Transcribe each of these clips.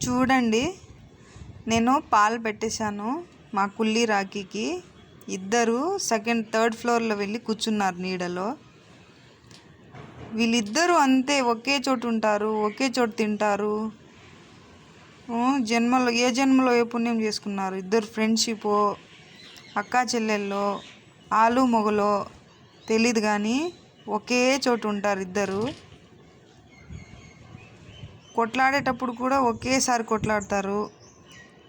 చూడండి, నేను పాలు పెట్టేశాను మా కుల్లి రాఖీకి. ఇద్దరు సెకండ్ థర్డ్ ఫ్లోర్లో వెళ్ళి కూర్చున్నారు నీడలో. వీళ్ళిద్దరూ అంతే, ఒకే చోటు ఉంటారు, ఒకే చోటు తింటారు. జన్మలో ఏ జన్మలో ఏ పుణ్యం చేసుకున్నారు. ఇద్దరు ఫ్రెండ్షిప్, అక్కా చెల్లెల్లో, ఆలు మొగలో తెలీదు కానీ ఒకే చోటు ఉంటారు ఇద్దరు. కొట్లాడేటప్పుడు కూడా ఒకేసారి కొట్లాడతారు,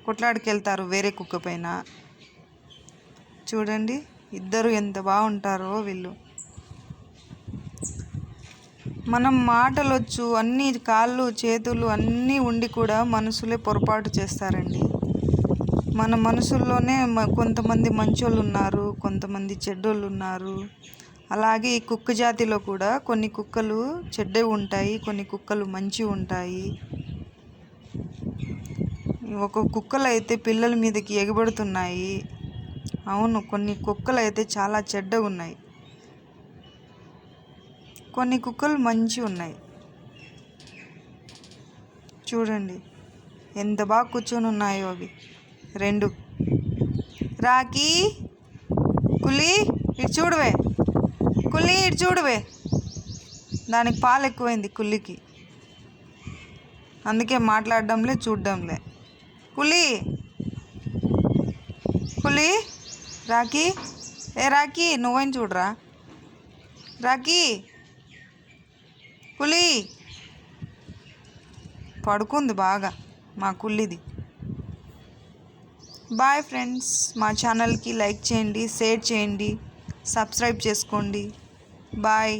కొట్లాడికెళ్తారు వేరే కుక్క పైన. చూడండి ఇద్దరు ఎంత బాగుంటారో వీళ్ళు. మనం మాటలొచ్చు, అన్ని కాళ్ళు చేతులు అన్నీ ఉండి కూడా మనసులే పొరపాటు చేస్తారండి. మన మనసుల్లోనే కొంతమంది మంచోళ్ళు ఉన్నారు, కొంతమంది చెడ్డోళ్ళు ఉన్నారు. అలాగే ఈ కుక్క జాతిలో కూడా కొన్ని కుక్కలు చెడ్డవి ఉంటాయి, కొన్ని కుక్కలు మంచి ఉంటాయి. ఒక కుక్కలు అయితే పిల్లల మీదకి ఎగబడుతున్నాయి. అవును, కొన్ని కుక్కలు అయితే చాలా చెడ్డగా ఉన్నాయి, కొన్ని కుక్కలు మంచి ఉన్నాయి. చూడండి ఎంత బాగా కూర్చొని ఉన్నాయో అవి రెండు. రాఖీ, కులి ఇటు చూడవే, కుల్లి ఇటు చూడవే. దానికి పాలు ఎక్కువైంది కుల్లికి, అందుకే మాట్లాడడంలే చూడడంలే. కులి, కులి, రాఖీ, రాఖీ నువ్వైనా చూడరా. రాఖీ, కులి పడుకుంది బాగా మా కుల్లిది. బాయ్ ఫ్రెండ్స్, మా ఛానల్కి లైక్ చేయండి, షేర్ చేయండి, సబ్స్క్రైబ్ చేసుకోండి. బాయ్.